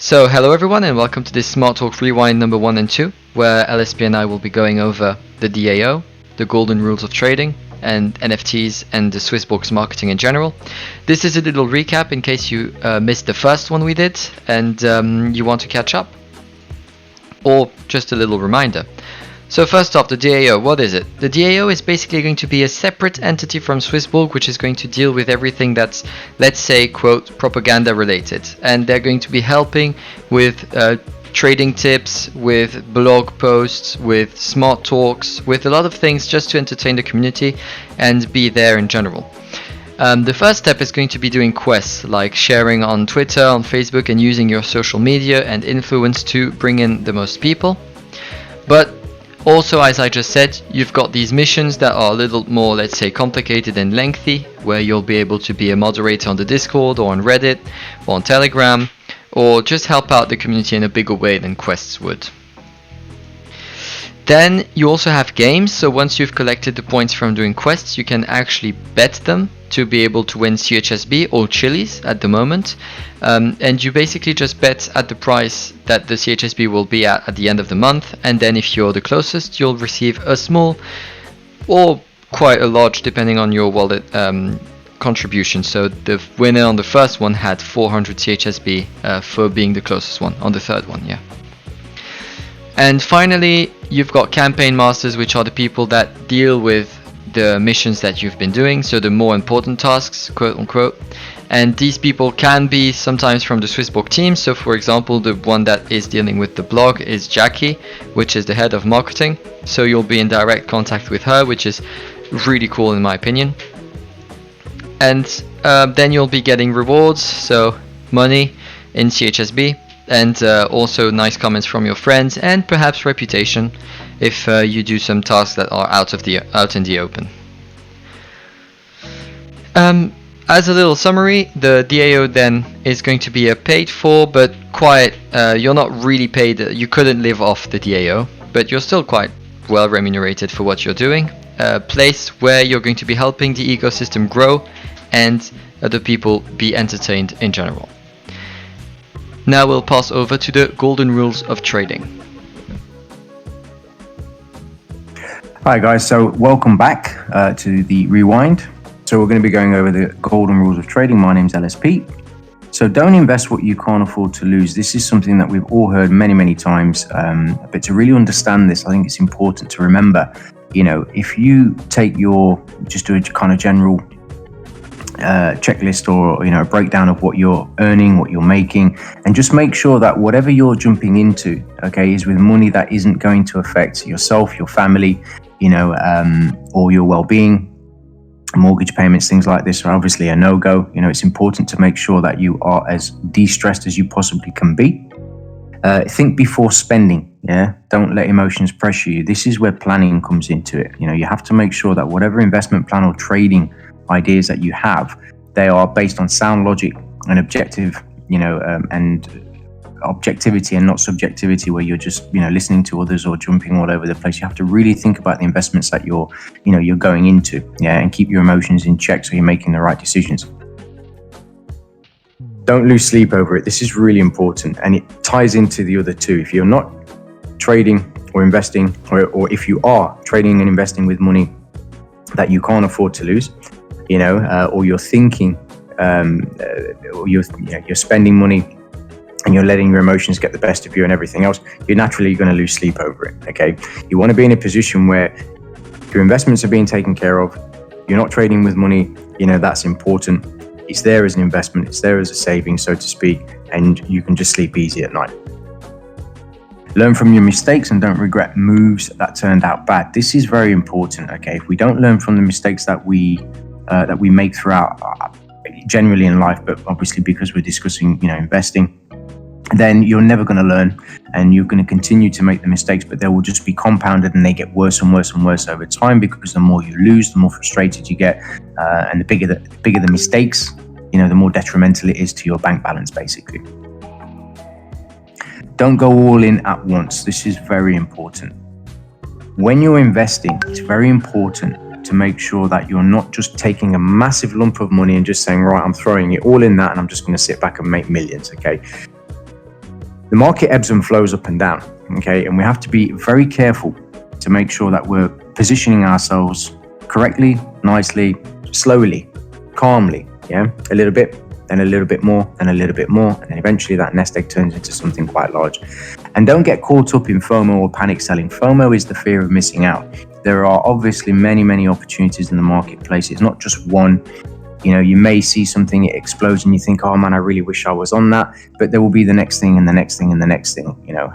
So, hello everyone, and welcome to this Smart Talk Rewind number 1 and 2, where LSP and I will be going over the DAO, the golden rules of trading, and NFTs and the Swissborg's marketing in general. This is a little recap in case you missed the first one we did and you want to catch up, or just a little reminder. So first off, the DAO, what is it? The DAO is basically going to be a separate entity from Swissborg, which is going to deal with everything that's, let's say, quote, propaganda related. And they're going to be helping with trading tips, with blog posts, with smart talks, with a lot of things just to entertain the community and be there in general. The first step is going to be doing quests, like sharing on Twitter, on Facebook, and using your social media and influence to bring in the most people. But also, as I just said, you've got these missions that are a little more, let's say, complicated and lengthy, where you'll be able to be a moderator on the Discord or on Reddit or on Telegram, or just help out the community in a bigger way than quests would. Then you also have games, so once you've collected the points from doing quests, you can actually bet them to be able to win CHSB or Chili's at the moment. And you basically just bet at the price that the CHSB will be at the end of the month, and then if you're the closest, you'll receive a small or quite a large, depending on your wallet, contribution. So the winner on the first one had 400 CHSB for being the closest one, on the third one, yeah. And finally, you've got campaign masters, which are the people that deal with the missions that you've been doing, so the more important tasks, quote unquote. And these people can be sometimes from the Swissborg team. So for example, the one that is dealing with the blog is Jackie, which is the head of marketing. So you'll be in direct contact with her, which is really cool in my opinion. And then you'll be getting rewards, so money in CHSB, and also nice comments from your friends, and perhaps reputation if you do some tasks that are out in the open. As a little summary, the DAO then is going to be a paid for, but quite you're not really paid. You couldn't live off the DAO, but you're still quite well remunerated for what you're doing. A place where you're going to be helping the ecosystem grow and other people be entertained in general. Now we'll pass over to the golden rules of trading. Hi guys, so welcome back to the Rewind. So we're going to be going over the golden rules of trading. My name's LSP. So don't invest what you can't afford to lose. This is something that we've all heard many times, but to really understand this, I think it's important to remember, if you take just do a kind of general checklist or a breakdown of what you're earning, what you're making, and just make sure that whatever you're jumping into, is with money that isn't going to affect yourself, your family, or your well-being. Mortgage payments, things like this are obviously a no-go. It's important to make sure that you are as de-stressed as you possibly can be. Think before spending. Don't let emotions pressure you. This is where planning comes into it. You have to make sure that whatever investment plan or trading ideas that you have, they are based on sound logic and objective, and objectivity and not subjectivity, where you're just listening to others or jumping all over the place. You have to really think about the investments that you're going into, and keep your emotions in check so you're making the right decisions. Don't lose sleep over it. This is really important, and it ties into the other two. If you're not trading or investing, or if you are trading and investing with money that you can't afford to lose, or you're thinking, or you're spending money and you're letting your emotions get the best of you and everything else, you're naturally going to lose sleep over it. Okay, you want to be in a position where your investments are being taken care of. You're not trading with money. That's important. It's there as an investment. It's there as a saving, so to speak, and you can just sleep easy at night. Learn from your mistakes and don't regret moves that turned out bad. This is very important. Okay, if we don't learn from the mistakes that we make throughout, generally in life, but obviously because we're discussing, investing, then you're never going to learn, and you're going to continue to make the mistakes, but they will just be compounded, and they get worse and worse and worse over time, because the more you lose, the more frustrated you get, and the bigger the mistakes, the more detrimental it is to your bank balance, basically. Don't go all in at once. This is very important. When you're investing, it's very important to make sure that you're not just taking a massive lump of money and just saying, right, I'm throwing it all in that and I'm just going to sit back and make millions. Okay. the market ebbs and flows up and down, okay? And we have to be very careful to make sure that we're positioning ourselves correctly, nicely, slowly, calmly, yeah? A little bit, then a little bit more, then a little bit more, and then eventually that nest egg turns into something quite large. And don't get caught up in FOMO or panic selling. FOMO is the fear of missing out. There are obviously many, many opportunities in the marketplace. It's not just one. You know, you may see something, it explodes, and you think, oh man, I really wish I was on that. But there will be the next thing and the next thing and the next thing, you know.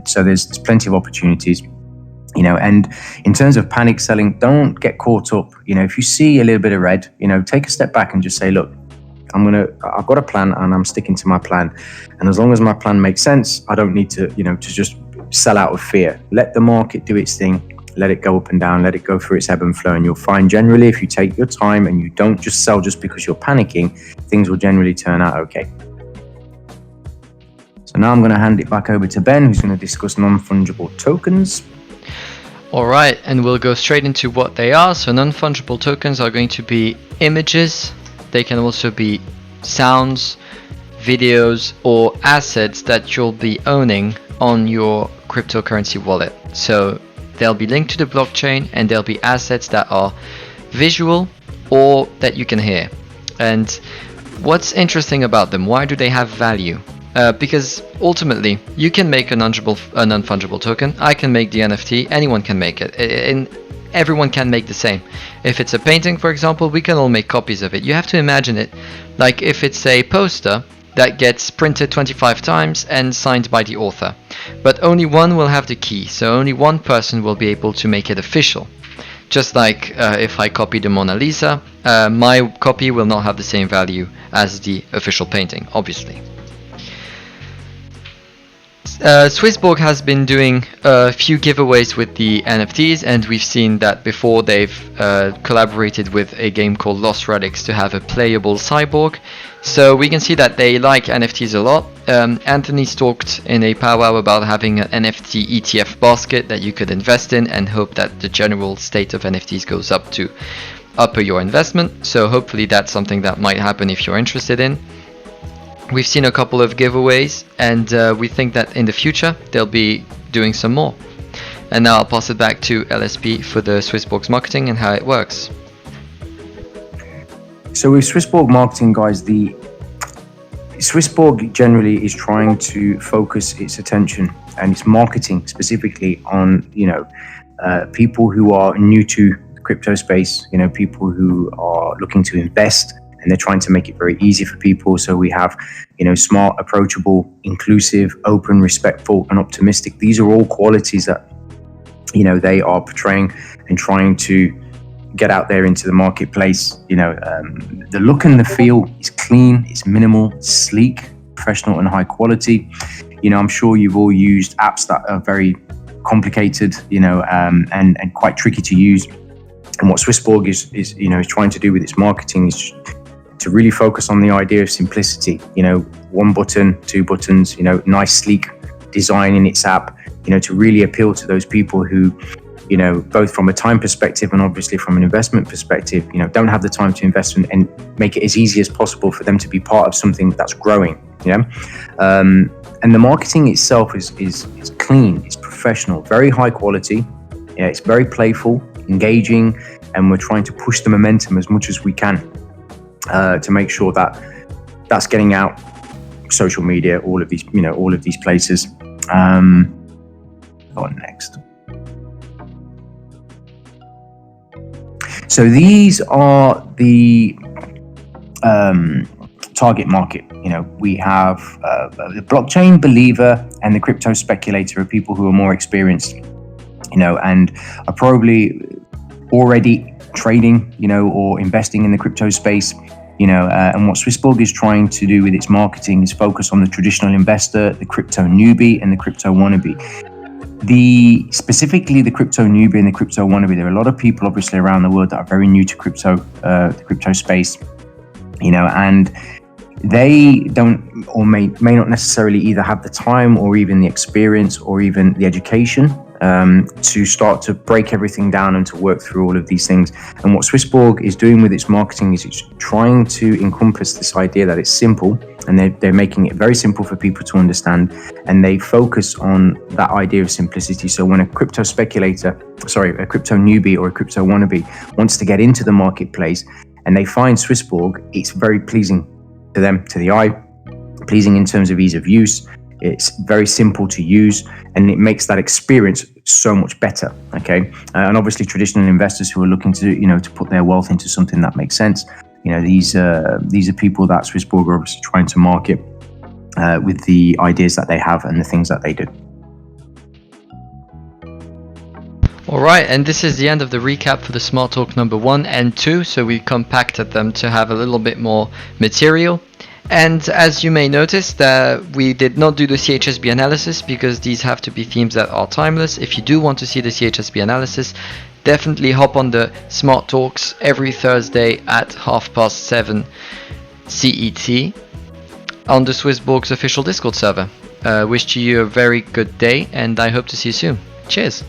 So there's plenty of opportunities, you know. And in terms of panic selling, don't get caught up. You know, if you see a little bit of red, you know, take a step back and just say, look, I've got a plan and I'm sticking to my plan. And as long as my plan makes sense, I don't need to, you know, to just sell out of fear. Let the market do its thing. Let it go up and down, let it go through its ebb and flow. And you'll find generally, if you take your time and you don't just sell just because you're panicking, things will generally turn out okay. So now I'm going to hand it back over to Ben, who's going to discuss non-fungible tokens. All right, and we'll go straight into what they are. So non-fungible tokens are going to be images. They can also be sounds, videos, or assets that you'll be owning on your cryptocurrency wallet. So they'll be linked to the blockchain, and there'll be assets that are visual or that you can hear. And what's interesting about them? Why do they have value? Because ultimately, you can make a non-fungible token. I can make the NFT. Anyone can make it. And everyone can make the same. If it's a painting, for example, we can all make copies of it. You have to imagine it like if it's a poster that gets printed 25 times and signed by the author. But only one will have the key, so only one person will be able to make it official. Just like if I copy the Mona Lisa, my copy will not have the same value as the official painting, obviously. Swissborg has been doing a few giveaways with the NFTs, and we've seen that before. They've collaborated with a game called Lost Relics to have a playable cyborg. So we can see that they like NFTs a lot. Anthony's talked in a powwow about having an NFT ETF basket that you could invest in and hope that the general state of NFTs goes up to upper your investment. So hopefully that's something that might happen if you're interested in. We've seen a couple of giveaways, and we think that in the future they'll be doing some more. And now I'll pass it back to LSP for the Swissborg's marketing and how it works. So with Swissborg marketing, guys, the Swissborg generally is trying to focus its attention and its marketing specifically on, you know, people who are new to the crypto space, you know, people who are looking to invest. And they're trying to make it very easy for people. So we have, you know, smart, approachable, inclusive, open, respectful, and optimistic. These are all qualities that, you know, they are portraying and trying to get out there into the marketplace. You know, the look and the feel is clean, it's minimal, it's sleek, professional, and high quality. You know, I'm sure you've all used apps that are very complicated, you know, and quite tricky to use. And what Swissborg is you know, is trying to do with its marketing is to really focus on the idea of simplicity. You know, one button, two buttons, you know, nice sleek design in its app, you know, to really appeal to those people who, you know, both from a time perspective and obviously from an investment perspective, you know, don't have the time to invest and make it as easy as possible for them to be part of something that's growing, you know. And the marketing itself is clean, it's professional, very high quality. Yeah, it's very playful, engaging, and we're trying to push the momentum as much as we can to make sure that that's getting out, social media, all of these, you know, all of these places. Go on next. So these are the target market. You know, we have the blockchain believer and the crypto speculator are people who are more experienced, you know, and are probably already trading, you know, or investing in the crypto space, you know, and what Swissborg is trying to do with its marketing is focus on the traditional investor, the crypto newbie, and the crypto wannabe. Specifically the crypto newbie and the crypto wannabe, there are a lot of people obviously around the world that are very new to crypto, the crypto space, you know, and they don't or may not necessarily either have the time or even the experience or even the education to start to break everything down and to work through all of these things. And what Swissborg is doing with its marketing is it's trying to encompass this idea that it's simple, and they're making it very simple for people to understand, and they focus on that idea of simplicity. So when a crypto newbie or a crypto wannabe wants to get into the marketplace and they find Swissborg, it's very pleasing to them, to the eye, pleasing in terms of ease of use. It's very simple to use, and it makes that experience so much better. Okay, and obviously traditional investors who are looking to to put their wealth into something that makes sense. These are people that Swissborg are obviously trying to market with the ideas that they have and the things that they do. Alright, and this is the end of the recap for the Smart Talk number 1 and 2, so we compacted them to have a little bit more material. And as you may notice, that we did not do the CHSB analysis because these have to be themes that are timeless. If you do want to see the CHSB analysis, definitely hop on the Smart Talks every Thursday at 7:30 CET on the Swissborg's official Discord server. Wish you a very good day, and I hope to see you soon. Cheers!